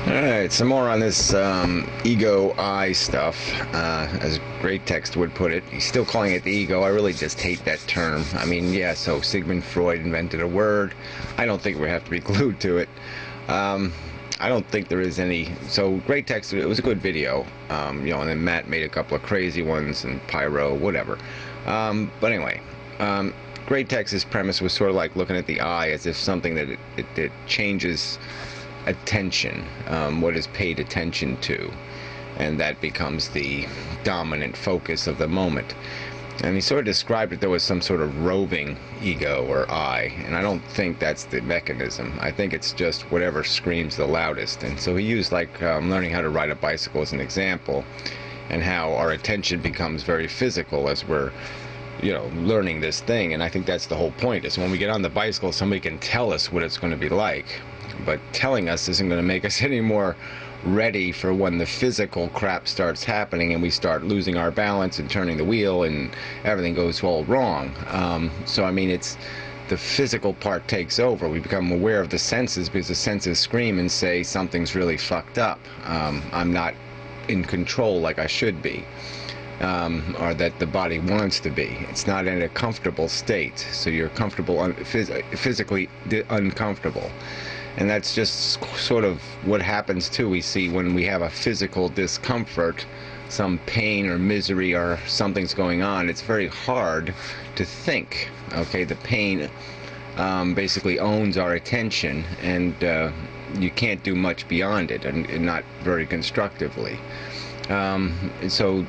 Alright, some more on this ego I stuff. As Great Text would put it, he's still calling it the ego. I really just hate that term. I mean, yeah, so Sigmund Freud invented a word. I don't think we have to be glued to it. I don't think there is any. So Great Text, it was a good video, and then Matt made a couple of crazy ones, and Pyro, whatever. But anyway, Great Text's premise was sort of like looking at the eye as if something that it changes attention, what is paid attention to, and that becomes the dominant focus of the moment. And he sort of described it there was some sort of roving ego or I, and I don't think that's the mechanism. I think it's just whatever screams the loudest. And so he used like learning how to ride a bicycle as an example, and how our attention becomes very physical as we're learning this thing. And I think that's the whole point, is when we get on the bicycle, somebody can tell us what it's going to be like, but telling us isn't going to make us any more ready for when the physical crap starts happening and we start losing our balance and turning the wheel and everything goes all wrong. So I mean, it's the physical part takes over. We become aware of the senses because the senses scream and say something's really fucked up. I'm not in control like I should be. Or that the body wants to be. It's not in a comfortable state, so you're comfortable, physically uncomfortable. And that's just sort of what happens too. We see when we have a physical discomfort, some pain or misery or something's going on, it's very hard to think. Okay, the pain basically owns our attention, and you can't do much beyond it, and not very constructively. So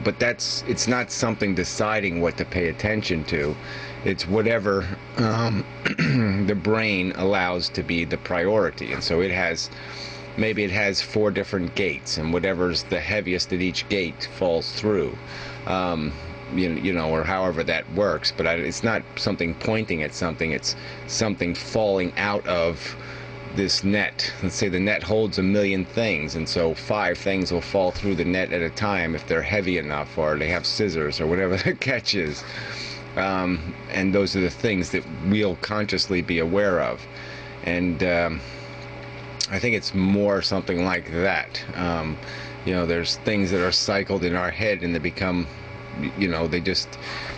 but it's not something deciding what to pay attention to. It's whatever the brain allows to be the priority. And so maybe it has 4 different gates, and whatever's the heaviest at each gate falls through, or however that works. But it's not something pointing at something, it's something falling out of this net. Let's say the net holds 1,000,000 things, and so 5 things will fall through the net at a time if they're heavy enough, or they have scissors, or whatever the catch is. And those are the things that we'll consciously be aware of. And I think it's more something like that. There's things that are cycled in our head, and they become,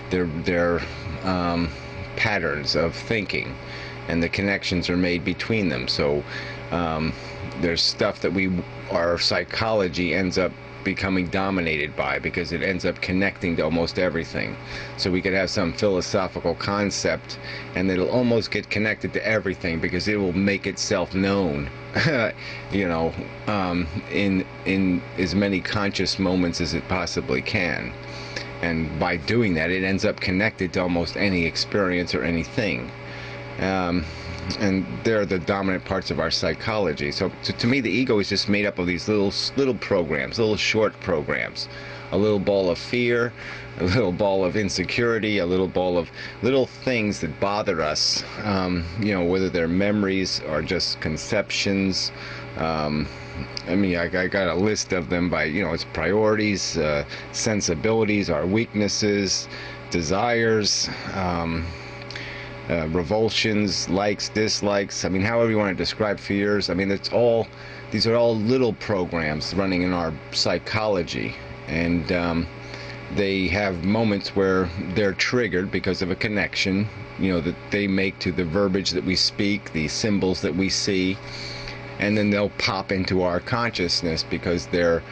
they're patterns of thinking, and the connections are made between them. So there's stuff that our psychology ends up becoming dominated by, because it ends up connecting to almost everything. So we could have some philosophical concept, and it'll almost get connected to everything because it will make itself known in as many conscious moments as it possibly can. And by doing that, it ends up connected to almost any experience or anything. And they're the dominant parts of our psychology. So to me, the ego is just made up of these little programs, little short programs. A little ball of fear, a little ball of insecurity, a little ball of little things that bother us, whether they're memories or just conceptions. I got a list of them by, it's priorities, sensibilities, our weaknesses, desires, revulsions, likes, dislikes. However you want to describe fears. These are all little programs running in our psychology, and they have moments where they're triggered because of a connection, that they make to the verbiage that we speak, the symbols that we see, and then they'll pop into our consciousness because they're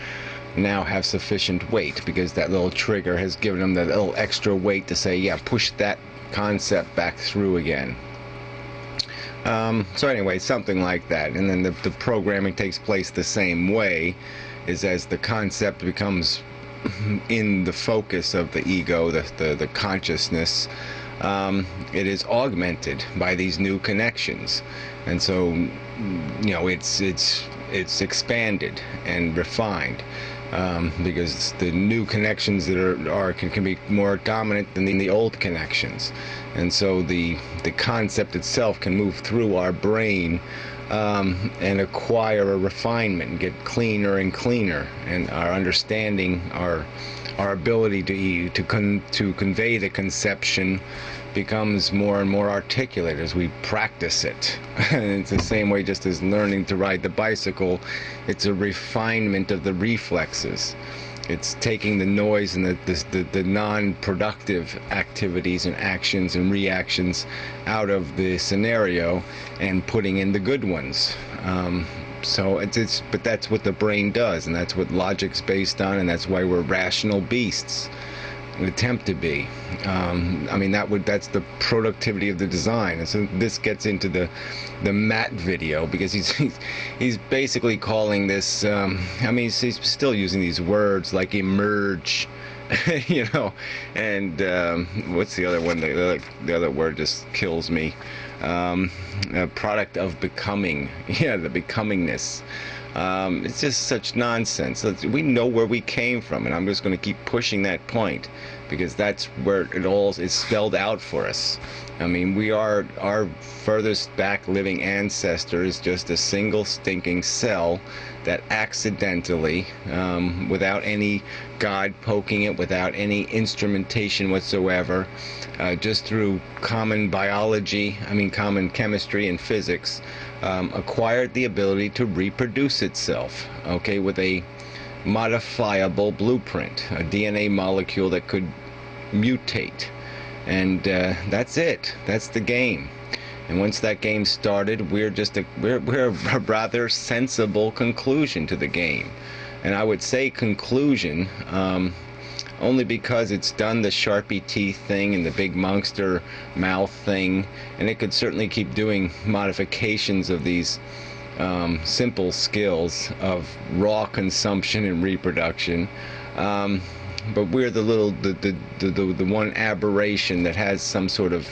now have sufficient weight, because that little trigger has given them that little extra weight to say, yeah, push that concept back through again. So anyway, something like that. And then the programming takes place the same way, is as the concept becomes in the focus of the ego, the consciousness, it is augmented by these new connections. And so it's expanded and refined, because the new connections that can be more dominant than the old connections. And so the concept itself can move through our brain and acquire a refinement and get cleaner and cleaner, and our understanding, our our ability to convey the conception becomes more and more articulate as we practice it. And it's the same way just as learning to ride the bicycle. It's a refinement of the reflexes. It's taking the noise and the non-productive activities and actions and reactions out of the scenario and putting in the good ones. But that's what the brain does, and that's what logic's based on, and that's why we're rational beasts. We attempt to be. I mean, that's the productivity of the design. And so this gets into the Matt video, because he's basically calling this. I mean, he's still using these words like emerge, you know, and what's the other one? The other word just kills me. A product of becoming. Yeah, the becomingness. It's just such nonsense. We know where we came from, and I'm just going to keep pushing that point, because that's where it all is spelled out for us. I mean, our furthest back living ancestor is just a single stinking cell that accidentally, without any God poking it, without any instrumentation whatsoever, just through common biology, common chemistry and physics, acquired the ability to reproduce itself, okay, with a modifiable blueprint, a DNA molecule that could mutate. And that's it. That's the game. And once that game started, we're a rather sensible conclusion to the game. And I would say conclusion only because it's done the Sharpie teeth thing and the big monster mouth thing, and it could certainly keep doing modifications of these simple skills of raw consumption and reproduction. But we're the one aberration that has some sort of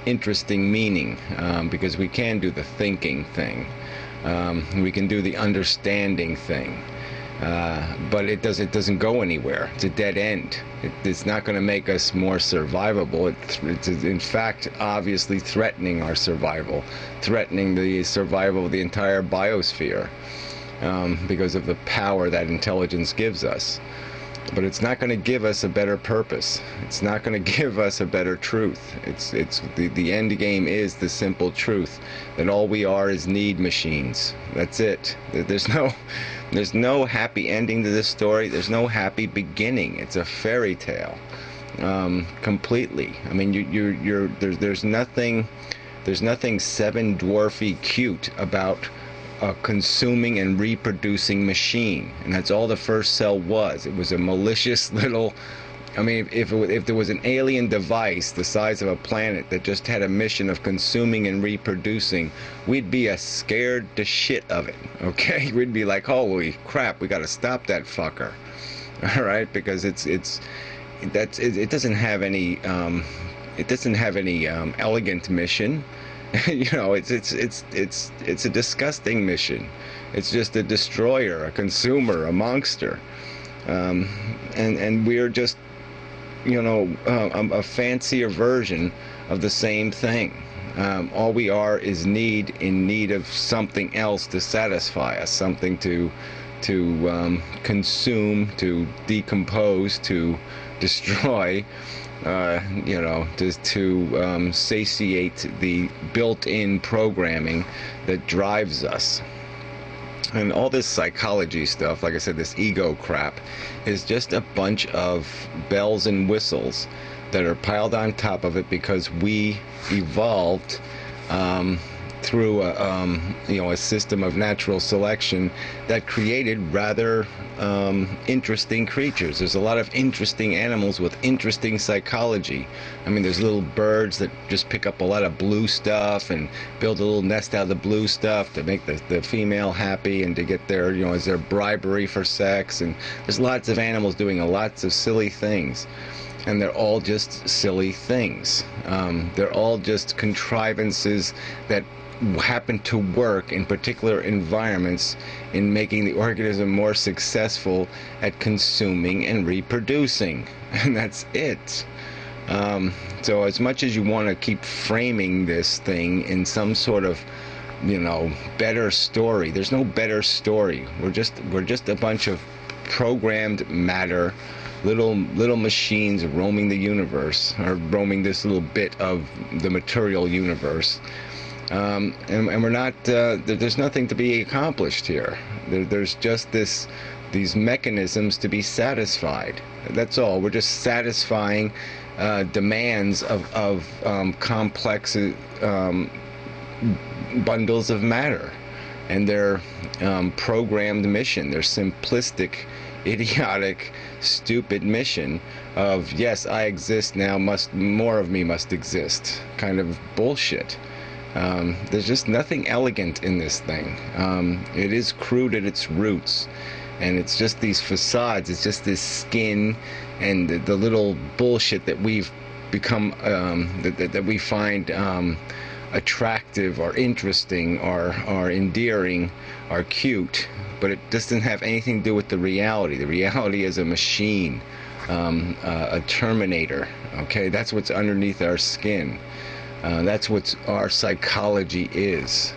interesting meaning, because we can do the thinking thing, we can do the understanding thing, but it doesn't go anywhere. It's a dead end. It's not going to make us more survivable. It's in fact obviously threatening our survival, threatening the survival of the entire biosphere, because of the power that intelligence gives us. But it's not going to give us a better purpose. It's not going to give us a better truth. The end game is the simple truth that all we are is need machines. That's it. There's no happy ending to this story. There's no happy beginning. It's a fairy tale, completely. I mean, there's nothing seven dwarfy cute about a consuming and reproducing machine, and that's all the first cell was. It was a malicious little, if there was an alien device the size of a planet that just had a mission of consuming and reproducing, we'd be scared to shit of it, okay? We'd be like, holy crap, we gotta stop that fucker, all right? Because it doesn't have any elegant mission. You know, it's a disgusting mission. It's just a destroyer, a consumer, a monster, and we're just, a fancier version of the same thing. All we are is in need of something else to satisfy us, something to consume, to decompose, to destroy. To satiate the built-in programming that drives us. And all this psychology stuff, like I said, this ego crap, is just a bunch of bells and whistles that are piled on top of it because we evolved through a system of natural selection that created rather interesting creatures. There's a lot of interesting animals with interesting psychology. I mean, there's little birds that just pick up a lot of blue stuff and build a little nest out of the blue stuff to make the female happy and to get their, as their bribery for sex. And there's lots of animals doing lots of silly things. And they're all just silly things. They're all just contrivances that happen to work in particular environments in making the organism more successful at consuming and reproducing. And that's it. So as much as you want to keep framing this thing in some sort of, better story, there's no better story. We're just a bunch of programmed matter little machines roaming the universe, or roaming this little bit of the material universe. And we're not. There's nothing to be accomplished here. There's just these mechanisms to be satisfied. That's all. We're just satisfying demands of complex bundles of matter, and their programmed mission, their simplistic, idiotic, stupid mission of, yes, I exist now, more of me must exist, kind of bullshit. There's just nothing elegant in this thing. It is crude at its roots, and it's just these facades. It's just this skin and the little bullshit that we've become, that we find attractive or interesting or endearing or cute, but it doesn't have anything to do with the reality. The reality is a machine, a terminator. Okay, that's what's underneath our skin. That's what our psychology is.